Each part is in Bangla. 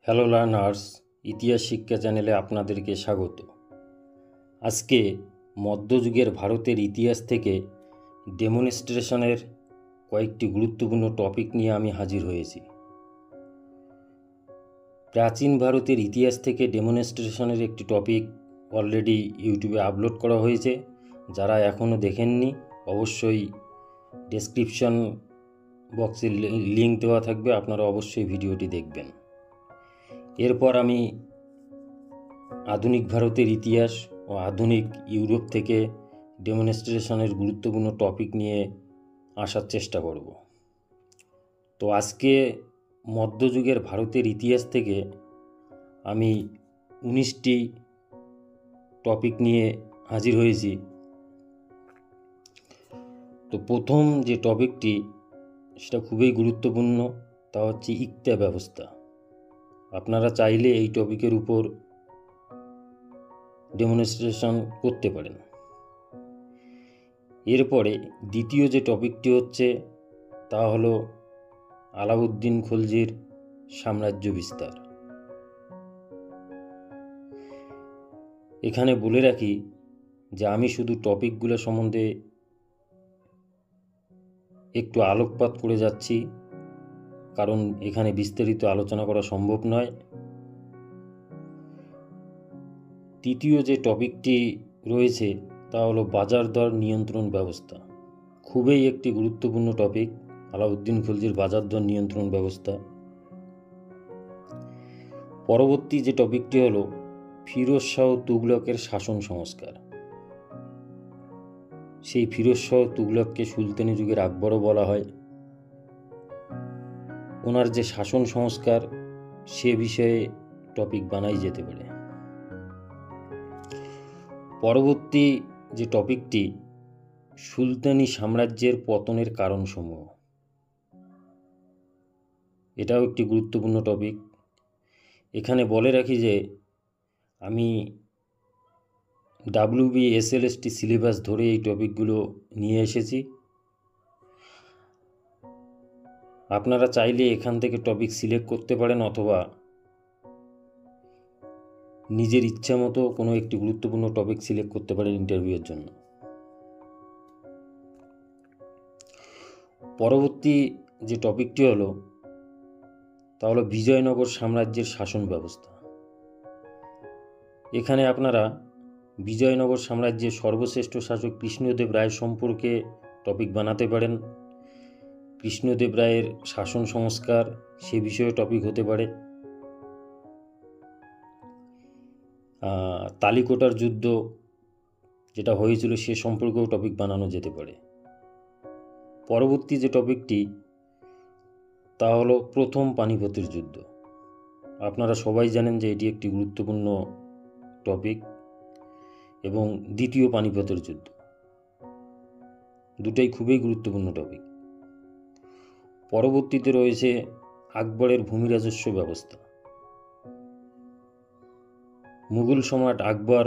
হ্যালো লার্নার্স, ইতিহাস শিক্ষা চ্যানেলে আপনাদেরকে স্বাগত। আজকে মধ্যযুগের ভারতের ইতিহাস থেকে ডেমনস্ট্রেশনের কয়েকটি গুরুত্বপূর্ণ টপিক নিয়ে আমি হাজির হয়েছি। প্রাচীন ভারতের ইতিহাস থেকে ডেমনস্ট্রেশনের একটি টপিক অলরেডি ইউটিউবে আপলোড করা হয়েছে। যারা এখনও দেখেননি অবশ্যই ডেসক্রিপশন বক্সে লিঙ্ক দেওয়া থাকবে, আপনারা অবশ্যই ভিডিওটি দেখবেন। এরপর আমি আধুনিক ভারতের ইতিহাস ও আধুনিক ইউরোপ থেকে ডেমনস্ট্রেশনের গুরুত্বপূর্ণ টপিক নিয়ে আসার চেষ্টা করব। তো আজকে মধ্যযুগের ভারতের ইতিহাস থেকে আমি 19টি টপিক নিয়ে হাজির হয়েছি। তো প্রথম যে টপিকটি সেটা খুবই গুরুত্বপূর্ণ, তা হচ্ছে ইক্তা ব্যবস্থা। আপনারা চাইলে এই টপিকের উপর ডেমনস্ট্রেশন করতে পারেন। এরপরে দ্বিতীয় যে টপিকটি হচ্ছে তা হলো আলাউদ্দিন খলজির সাম্রাজ্য বিস্তার। এখানে বলে রাখি যে আমি শুধু টপিকগুলো সম্বন্ধে একটু আলোকপাত করে যাচ্ছি, কারণ এখানে বিস্তারিত আলোচনা করা সম্ভব নয়। তৃতীয় যে টপিকটি রয়েছে তা হলো বাজার দর নিয়ন্ত্রণ ব্যবস্থা। খুবই একটি গুরুত্বপূর্ণ টপিক, আলাউদ্দিন খলজির বাজার দর নিয়ন্ত্রণ ব্যবস্থা। পরবর্তী যে টপিকটি হলো ফিরোজ শাহ তুগলকের শাসন সংস্কার। সেই ফিরোজ শাহ তুগলককে সুলতানি যুগের আকবরও বলা হয়। ওনার যে শাসন সংস্কার সে বিষয়ে টপিক বানাই যেতে পারে। পরবর্তী যে টপিকটি সুলতানি সাম্রাজ্যের পতনের কারণসমূহ। এটাও একটি গুরুত্বপূর্ণ টপিক। এখানে বলে রাখি যে আমি WBSLST সিলেবাস ধরে এই টপিকগুলো নিয়ে এসেছি। আপনারা চাইলে এখান থেকে টপিক সিলেক্ট করতে পারেন অথবা নিজের ইচ্ছা মতো কোনো একটি গুরুত্বপূর্ণ টপিক সিলেক্ট করতে পারেন ইন্টারভিউয়ের জন্য। পরবর্তী যে টপিকটি হলো তা হলো বিজয়নগর সাম্রাজ্যের শাসন ব্যবস্থা। এখানে আপনারা বিজয়নগর সাম্রাজ্যের সর্বশ্রেষ্ঠ শাসক কৃষ্ণদেব রায় সম্পর্কে টপিক বানাতে পারেন। কৃষ্ণদেব রায়ের শাসন সংস্কার সে বিষয়ে টপিক হতে পারে। তালিকোটার যুদ্ধ যেটা হয়েছিল সে সম্পর্কেও টপিক বানানো যেতে পারে। পরবর্তী যে টপিকটি তা হলো প্রথম পানিপথের যুদ্ধ। আপনারা সবাই জানেন যে এটি একটি গুরুত্বপূর্ণ টপিক, এবং দ্বিতীয় পানিপথের যুদ্ধ, দুটাই খুবই গুরুত্বপূর্ণ টপিক। পরবর্তীতে রয়েছে আকবরের ভূমি রাজস্ব ব্যবস্থা। মুঘল সম্রাট আকবর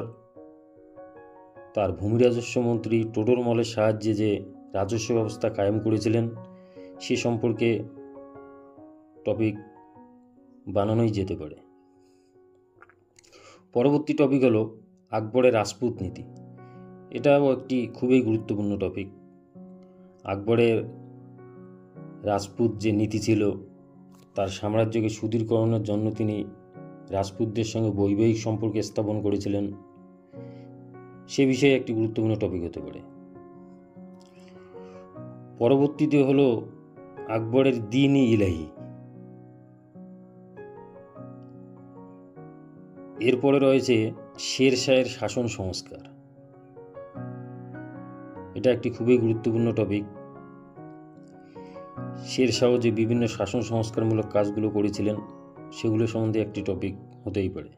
তার ভূমি রাজস্ব মন্ত্রী টোডরমলের সাহায্যে যে রাজস্ব ব্যবস্থা কায়েম করেছিলেন সে সম্পর্কে টপিক বানানোই যেতে পারে। পরবর্তী টপিক হলো আকবরের রাজপুত নীতি। এটাও একটি খুবই গুরুত্বপূর্ণ টপিক। আকবরের রাজপুত যে নীতি ছিল, তার সাম্রাজ্যকে সুদৃঢ়করণের জন্য তিনি রাজপুতদের সঙ্গে বৈবাহিক সম্পর্ক স্থাপন করেছিলেন, সে বিষয়ে একটি গুরুত্বপূর্ণ টপিক হতে পারে। পরবর্তীতে হলো আকবরের দ্বীন-ই ইলাহি। এরপরে রয়েছে শের শাহের শাসন সংস্কার। এটা একটি খুবই গুরুত্বপূর্ণ টপিক। শের শাহ যে বিভিন্ন শাসন সংস্কারমূলক কাজগুলো করেছিলেন সেগুলো সম্বন্ধে একটি টপিক হতেই পারে।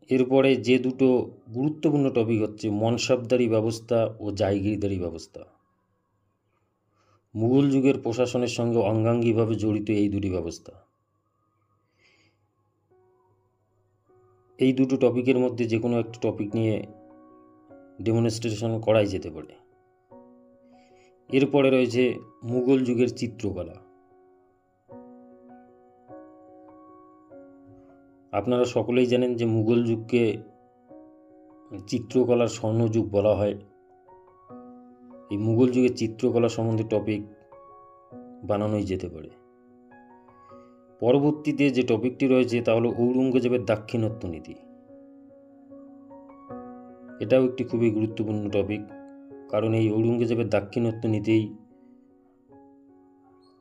এরপরে যে দুটো গুরুত্বপূর্ণ টপিক হচ্ছে মনসাবদারি ব্যবস্থা ও জায়গিরদারি ব্যবস্থা। মুঘল যুগের প্রশাসনের সঙ্গে অঙ্গাঙ্গিভাবে জড়িত এই দুটি ব্যবস্থা। এই দুটো টপিকের মধ্যে যে কোনো একটি টপিক নিয়ে ডেমনস্ট্রেশন করাই যেতে পারে। এরপরে রয়েছে মুঘল যুগের চিত্রকলা। আপনারা সকলেই জানেন যে মুঘল যুগকে চিত্রকলার স্বর্ণযুগ বলা হয়। এই মুঘল যুগের চিত্রকলা সম্বন্ধে টপিক বানানোই যেতে পারে। পরবর্তীতে যে টপিকটি রয়েছে তা হলো ঔরঙ্গজেবের দাক্ষিণাত্য নীতি। এটাও একটি খুবই গুরুত্বপূর্ণ টপিক, কারণ এই ঔরঙ্গজেবের দাক্ষিণাত্য নীতিই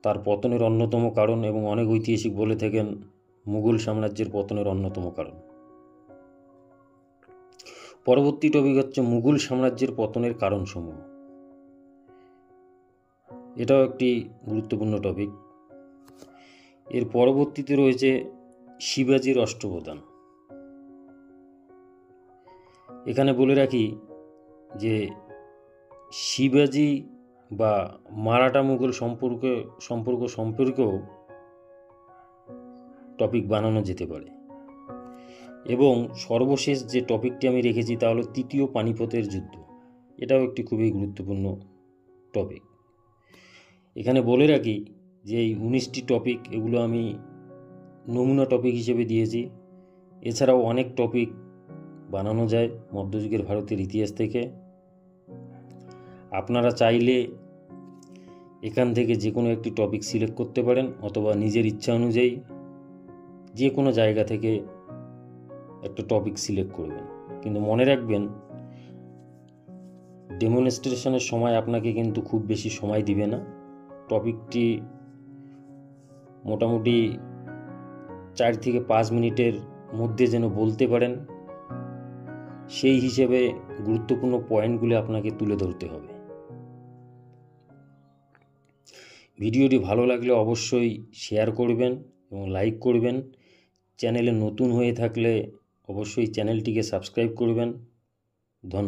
তার পতনের অন্যতম কারণ এবং অনেক ঐতিহাসিক বলে থাকেন মুঘল সাম্রাজ্যের পতনের অন্যতম কারণ। পরবর্তী টপিক হচ্ছে মুঘল সাম্রাজ্যের পতনের কারণসমূহ। এটাও একটি গুরুত্বপূর্ণ টপিক। এর পরবর্তীতে রয়েছে শিবাজির অষ্টপ্রধান। এখানে বলে রাখি যে শিবাজি বা মারাঠা মুঘল সম্পর্কেও টপিক বানানো যেতে পারে। এবং সর্বশেষ যে টপিকটি আমি রেখেছি তা হলো তৃতীয় পানিপথের যুদ্ধ। এটাও একটি খুবই গুরুত্বপূর্ণ টপিক। এখানে বলে রাখি যে এই 19টি টপিক এগুলো আমি নমুনা টপিক হিসেবে দিয়েছি। এছাড়াও অনেক টপিক বানানো যায় মধ্যযুগের ভারতের ইতিহাস থেকে। আপনারা চাইলে এখান থেকে যে কোনো একটি টপিক সিলেক্ট করতে পারেন, অথবা নিজের ইচ্ছা অনুযায়ী যে কোনো জায়গা থেকে একটা টপিক সিলেক্ট করবেন। কিন্তু মনে রাখবেন, ডেমনস্ট্রেশনের সময় আপনাকে কিন্তু খুব বেশি সময় দিবে না। টপিকটি মোটামুটি 4 থেকে 5 মিনিটের মধ্যে যেন বলতে পারেন, সেই হিসেবে গুরুত্বপূর্ণ পয়েন্টগুলি আপনাকে তুলে ধরতে হবে। ভিডিওটি ভালো লাগলে অবশ্যই শেয়ার করবেন এবং লাইক করবেন। চ্যানেলে নতুন হয়ে থাকলে অবশ্যই চ্যানেলটিকে সাবস্ক্রাইব করবেন। ধন্যবাদ।